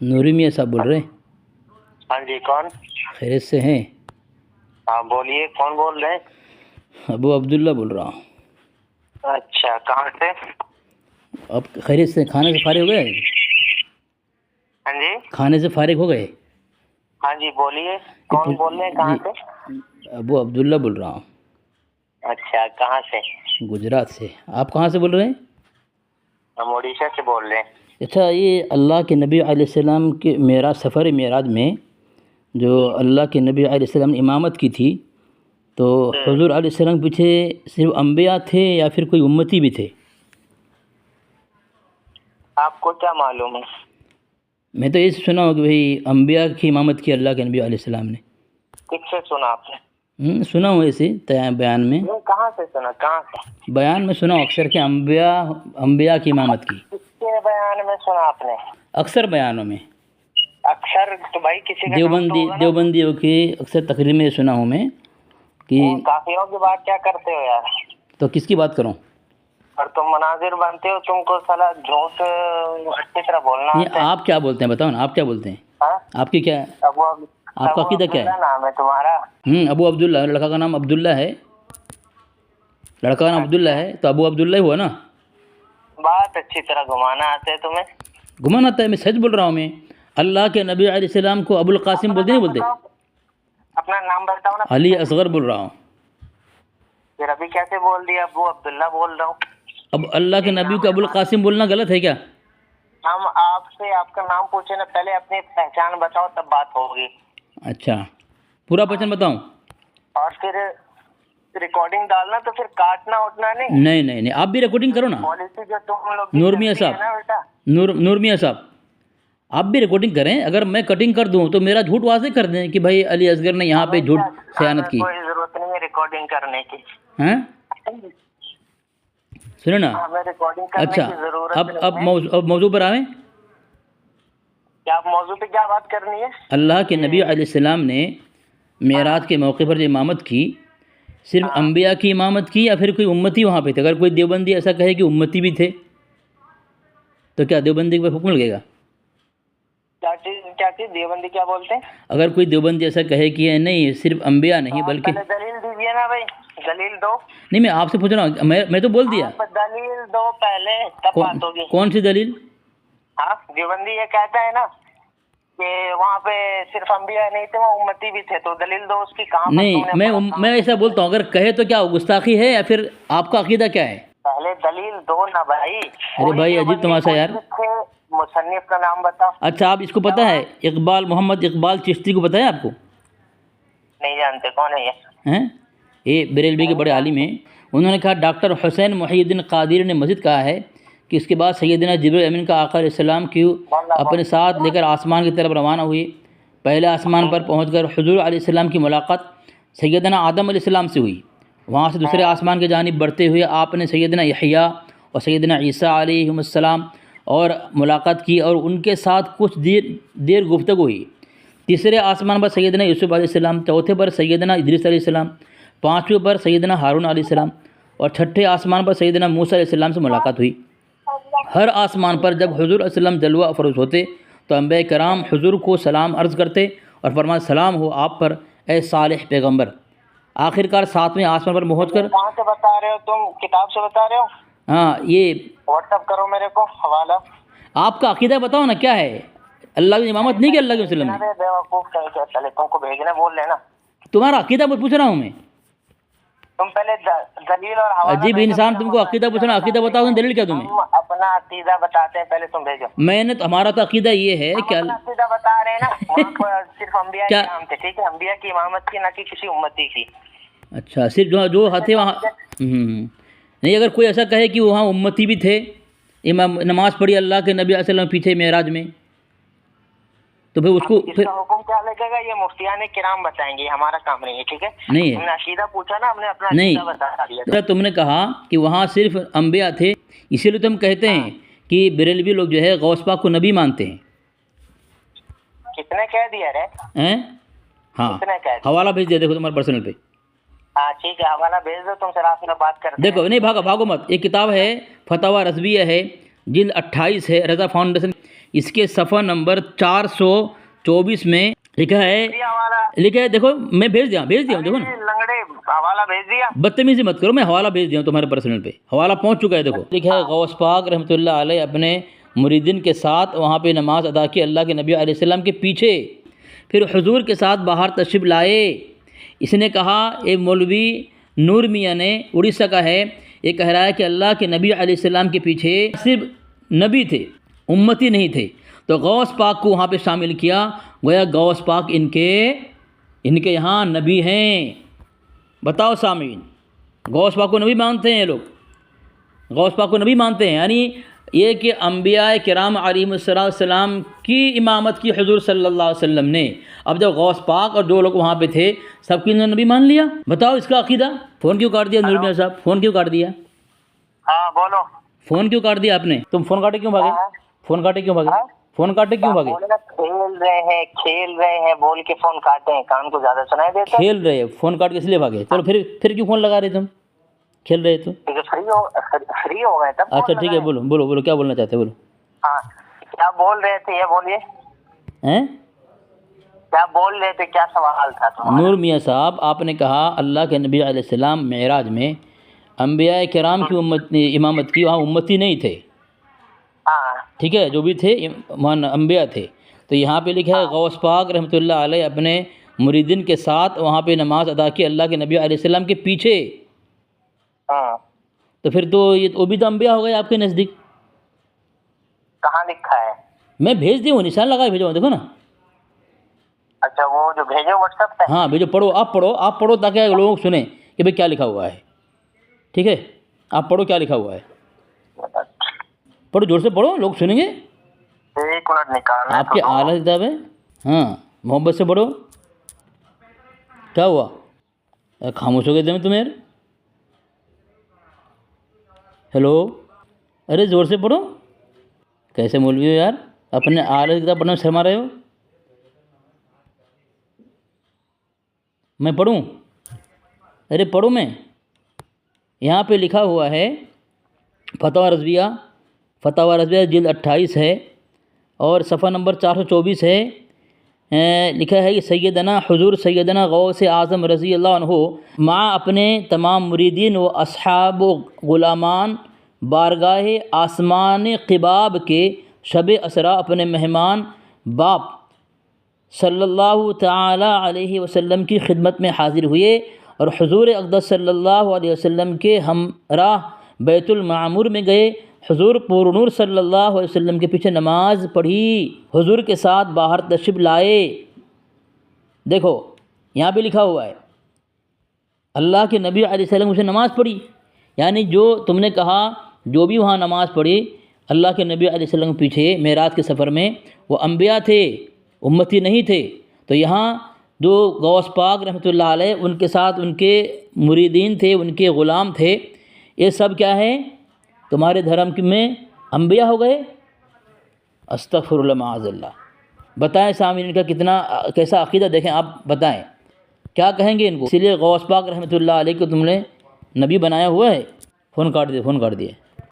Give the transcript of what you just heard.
नूरी मियाँ साहब बोल रहे हैं? हाँ जी, कौन? खैरियत से हैं? हाँ बोलिए, कौन बोल रहे हैं? अबू अब्दुल्ला बोल रहा हूँ। अच्छा, कहाँ से? अब खैरियत से खाने से फारिग हो गए? हाँ जी, खाने से फारिग हो गए? हाँ जी बोलिए, कौन बोल रहे हैं, कहाँ से? अबू अब्दुल्ला बोल रहा हूँ, अच्छा, कहाँ से? गुजरात से। आप कहाँ से बोल रहे हैं? हम उड़ीसा से बोल रहे हैं। अच्छा, ये अल्लाह के नबी अलैहिस्सलाम के मेराज, सफ़र मेराज में जो अल्लाह के नबी अलैहिस्सलाम ने इमामत की थी, तो हुज़ूर अलैहिस्सलाम के पीछे सिर्फ अम्बिया थे या फिर कोई उम्मती भी थे? आपको क्या मालूम है? मैं तो ये सुना हूँ कि भाई अम्बिया की इमामत की अल्लाह के नबी अलैहिस्सलाम ने। किससे सुना आपने? सुना हूँ ऐसे बयान में। नहीं, कहाँ से सुना, कहाँ से? बयान में सुना हूँ अक्सर कि अम्बिया की इमामत की। किसके बयान में सुना आपने? अक्सर बयानों में अक्सर तो भाई किसी का नाम तो होगा ना। देवबंदियों की अक्सर तकरीर में सुना हूँ मैं कि काफिरों की बात क्या करते हो यार? तो किसकी बात करूँ? और तुम मनाजिर बनते हो, तुमको साला झूठ अच्छी तरह बोलना नहीं, आता है। आप क्या बोलते हैं बताओ ना, आप क्या बोलते हैं? हाँ? आपकी क्या है? आपका अकीदा क्या है? नाम है तुम्हारा? अबू अब्दुल्ला, लड़का का नाम अब्दुल्ला है, लड़का का नाम अब्दुल्ला है, तो अबू अब्दुल्ला ही हुआ ना। बात अच्छी तरह घुमाना आते है तुम्हें। घुमाना आता है? मैं सच बोल रहा हूँ। मैं अल्लाह के नबी अलैहिस्सलाम को अबुल कासिम बोलते नहीं बोलते? अपना नाम बताओ ना। अली असगर बोल रहा हूँ। फिर अभी कैसे बोल दिया? अबू अब्दुल्ला बोल रहा हूँ। अब अल्लाह के नबी को अबुल कासिम बोलना गलत है क्या? हम आपसे आपका नाम पूछे ना, पहले अपनी पहचान बताओ तब बात होगी। अच्छा, पूरा पहचान बताऊं? और फिर रिकॉर्डिंग डालना, तो फिर काटना उठना नहीं। नहीं नहीं नहीं, आप भी रिकॉर्डिंग करो ना। पॉलिसी जो तुम लोग नूर मियाँ साहब, नूर मियाँ साहब, आप भी रिकॉर्डिंग करें। अगर मैं कटिंग कर दूं तो मेरा झूठ वाज़ेह कर दें कि भाई अली असगर ने यहाँ पे झूठ खयानत की। कोई जरूरत नहीं है रिकॉर्डिंग करने की। हैं? सुनो ना। हमें रिकॉर्डिंग करने अच्छा, की जरूरत अब नहीं है। मौजू पर आवें। क्या आप मौजू पे क्या बात करनी है? अल्लाह के नबी अलैहिस्सलाम ने मेराज के मौके पर जो इमामत की, सिर्फ अम्बिया की इमामत की या फिर कोई उम्मती वहाँ पे थे? अगर कोई देवबंदी ऐसा कहे कि उम्मती भी थे, तो क्या देवबंदी पर हुक्म लगेगा? क्या चीज देवबंदी क्या बोलते हैं? अगर कोई देवबंदी ऐसा कहे कि नहीं सिर्फ अम्बिया नहीं बल्कि, दलील दीजिए ना भाई, दलील दो। नहीं, मैं आपसे पूछ रहा हूँ। मैं तो बोल दिया। दलील दो पहले, तब बात होगी। कौन सी दलील? हाँ, देवबंदी ये कहता है ना कि वहाँ पे सिर्फ अम्बिया नहीं थे, वहाँ उम्मती भी थे, तो दलील दो उसकी। कहाँ? नहीं, मैं ऐसा बोलता हूँ, अगर कहे तो क्या गुस्ताखी है या फिर आपका अकीदा क्या है? पहले दलील दो ना भाई। अरे भाई, अजीब तमाशा यार। मुसन्निफ का नाम बताओ। अच्छा, आप इसको पता है, मोहम्मद इकबाल चिश्ती को पता है आपको? नहीं जानते, कौन है ये? हैं? ये बरेलवी के बड़े आलिम हैं। उन्होंने कहा डॉक्टर हुसैन मुहीउद्दीन कादिरी ने मज़ीद कहा है कि इसके बाद सैयदना जिब्रील अमीन का आका अलैहिस्सलाम की अपने साथ लेकर आसमान की तरफ रवाना हुए। पहले आसमान पर पहुंचकर हुज़ूर अलैहिस्सलाम की मुलाकात सैयदना आदम अलैहिस्सलाम से हुई। वहाँ से दूसरे आसमान की जानिब बढ़ते हुए आपने सैयदना यहया और सैयदना ईसा अलैहिस्सलाम और मुलाकात की और उनके साथ कुछ देर गुफ्तगू हुई। तीसरे आसमान पर सैयदना यूसुफ अलैहिस्सलाम, चौथे पर सैयदना इदरीस अलैहिस्सलाम, पाँचवें पर सैयदना हारून अलैहिस्सलाम और छठे आसमान पर सैयदना मूसा अलैहिस्सलाम से मुलाकात हुई। हर आसमान पर जब हुज़ूर अलैहिस्सलाम जलवा अफरोज़ होते तो अंबिया कराम हुज़ूर को सलाम अर्ज़ करते और फरमाते सलाम हो आप पर ए सालिह पैगम्बर। आखिरकार सातवें आसमान पर पहुँचकर, कहाँ से बता रहे हो तुम? किताब से बता रहे हो? हाँ, ये व्हाट्सअप करो मेरे को हवाला। आपका अकीदा बताओ ना, क्या है? अल्लाह की इमामत नहीं की अल्लाह के वसल्लम ने? बेवकूफ़ कहीं क्या, चले तुमको भेजना बोल लेना। तुम्हारा अकीदा पूछ रहा हूँ मैं। तुम पहले दलील और हवाला। अजीब इंसान, तुमको अकीदा पूछना, अकीदा बताओ, दलील क्या तुम्हें? हम अपना अकीदा बताते हैं, पहले तुम भेजो। मैंने तो, हमारा तो अकीदा ये है क्या? अकीदा बता रहे हैं ना, वहाँ पर सिर्फ अम्बिया के नाम थे, ठीक है? अम्बिया की इमामत की, ना कि किसी उम्मती की। अच्छा, सिर्फ जो थे वहाँ। नहीं, अगर कोई ऐसा कहे कि वहाँ उम्मती भी थे, इमाम नमाज़ पढ़ी अल्लाह के नबी अलैहिस्सलाम पीछे मेराज में, तो फिर उसको फिर हुक्म क्या लगेगा? ये मुफ्तियाने किराम बताएंगे, हमारा काम नहीं है, ठीक है? नहीं है। हमने अकीदा पूछा ना, हमने अपना नहीं, अकीदा बता दिया। तुमने कहा कि वहाँ सिर्फ अम्बिया थे, इसीलिए तुम कहते हैं कि बरेलवी लोग जो है गौस पाक को नबी मानते हैं। कितने कह दिया रे? हैं? हाँ, हवाला भेज दिया, देखो तुम्हारे पर्सनल पे। हाँ ठीक है, हवाला भेज दो, तुमसे रात में बात करते हैं। देखो, नहीं भागो मत। एक किताब है फतवा रज़विया है, जिल्द 28 है, रज़ा फाउंडेशन اس کے صفحہ نمبر 424 میں لکھا ہے، دیکھو میں بھیج دیا ہوں، دیکھو نا، لنگڑے حوالہ بھیج دیا. بدتمیزی مت کرو، میں حوالہ بھیج دیا ہوں تمہارے پرسنل پہ، حوالہ پہنچ چکا ہے. دیکھو لکھا ہے غوث پاک رحمۃ اللہ علیہ اپنے مریدین کے ساتھ وہاں پہ نماز ادا کی اللہ کے نبی علیہ السلام کے پیچھے، پھر حضور کے ساتھ باہر تشریف لائے. اس نے کہا، ایک مولوی نور میاں نے اڑیسہ کا ہے، یہ کہہ رہا ہے کہ اللہ کے نبی علیہ السلام کے پیچھے صرف نبی تھے، امتی نہیں تھے، تو غوث پاک کو وہاں پہ شامل کیا، گویا غوث پاک ان کے یہاں نبی ہیں. بتاؤ سامعین، غوث پاک کو نبی مانتے ہیں یہ لوگ، غوث پاک کو نبی مانتے ہیں، یعنی یہ کہ انبیاء کرام علیہم السلام کی امامت کی حضور صلی اللہ علیہ وسلم نے. اب جب غوث پاک اور جو لوگ وہاں پہ تھے سب کی انہوں نے نبی مان لیا. بتاؤ اس کا عقیدہ. فون کیوں کاٹ دیا نور میاں صاحب؟ فون کیوں کاٹ دیا؟ ہاں بولو. فون کیوں کاٹ دیا آپ نے؟ تم فون کاٹے کیوں بھاگے؟ فون کاٹے کیوں بھاگے؟ کھیل رہے ہیں بول کے فون کاٹے ہیں، کان کو زیادہ سنائی دیتا ہے. کھیل رہے، فون کاٹ کے اس لیے بھاگے. چلو پھر کیوں فون لگا رہے تم؟ کھیل رہے تو فری ہو گئے تب. اچھا ٹھیک ہے، بولو کیا بولنا چاہتے بولو. ہاں کیا بول رہے تھے یہ بولیے. کیا بول رہے تھے، کیا سوال تھا تمہارا؟ نور میاں صاحب، آپ نے کہا اللہ کے نبی علیہ السلام معراج میں انبیاء کرام کی امامت کی، وہاں امتی نہیں تھے. ہاں ٹھیک ہے، جو بھی تھے انبیاء تھے. تو یہاں پہ لکھا ہے غوث پاک رحمۃ اللہ علیہ اپنے مریدین کے ساتھ وہاں پہ نماز ادا کی اللہ کے نبی علیہ السلام کے پیچھے. تو پھر تو یہ وہ بھی تو انبیاء ہو گئے آپ کے نزدیک. کہاں لکھا ہے؟ میں بھیج دیا ہوں، نشان لگا بھیجا ہوں، دیکھو نا. اچھا وہ جو بھیجو واٹس ایپ پہ. ہاں بھیجو، آپ پڑھو تاکہ لوگ سنیں کہ بھئی کیا لکھا ہوا ہے. ٹھیک ہے، آپ پڑھو کیا لکھا ہوا ہے، پڑھو زور سے پڑھو، لوگ سنیں گے. 1 منٹ نکالنا. آپ کی اعلیٰ کتاب ہے. ہاں محبت سے پڑھو. کیا ہوا، خاموش ہو گئے تھے تمہیں؟ ہیلو، ارے زور سے پڑھو. کیسے مولوی ہو یار، اپنے اعلیٰ کتاب پڑھنے میں شرما رہے ہو. میں پڑھوں؟ ارے پڑھوں میں. یہاں پہ لکھا ہوا ہے فتاوی رضویہ جلد 28 ہے اور صفحہ نمبر 424 ہے. لکھا ہے کہ سیدنا حضور سیدنا غوث اعظم رضی اللہ عنہ مع اپنے تمام مریدین و اصحاب و غلامان بارگاہ آسمان قباب کے شب اسرا اپنے مہمان باپ صلی اللہ تعالی علیہ وسلم کی خدمت میں حاضر ہوئے اور حضور اقدس صلی اللہ علیہ وسلم کے ہمراہ بیت المعمور میں گئے. حضور پور نور صلی اللہ علیہ وسلم کے پیچھے نماز پڑھی، حضور کے ساتھ باہر تشریف لائے. دیکھو یہاں پہ لکھا ہوا ہے اللہ کے نبی علیہ السلام اسے نماز پڑھی، یعنی جو تم نے کہا جو بھی وہاں نماز پڑھی اللہ کے نبی علیہ السلام کے پیچھے معراج کے سفر میں، وہ انبیاء تھے، امتی نہیں تھے. تو یہاں جو غوث پاک رحمۃ اللہ علیہ ان کے ساتھ ان کے مریدین تھے، ان کے غلام تھے، یہ سب کیا ہے تمہارے دھرم میں انبیاء ہو گئے. استغفر اللہ معاذ اللہ. بتائیں سامعین کا کیسا عقیدہ، دیکھیں آپ بتائیں کیا کہیں گے ان کو. اسی لیے غوث پاک رحمۃ اللہ علیہ کو تم نے نبی بنایا ہوا ہے. فون کاٹ دیے.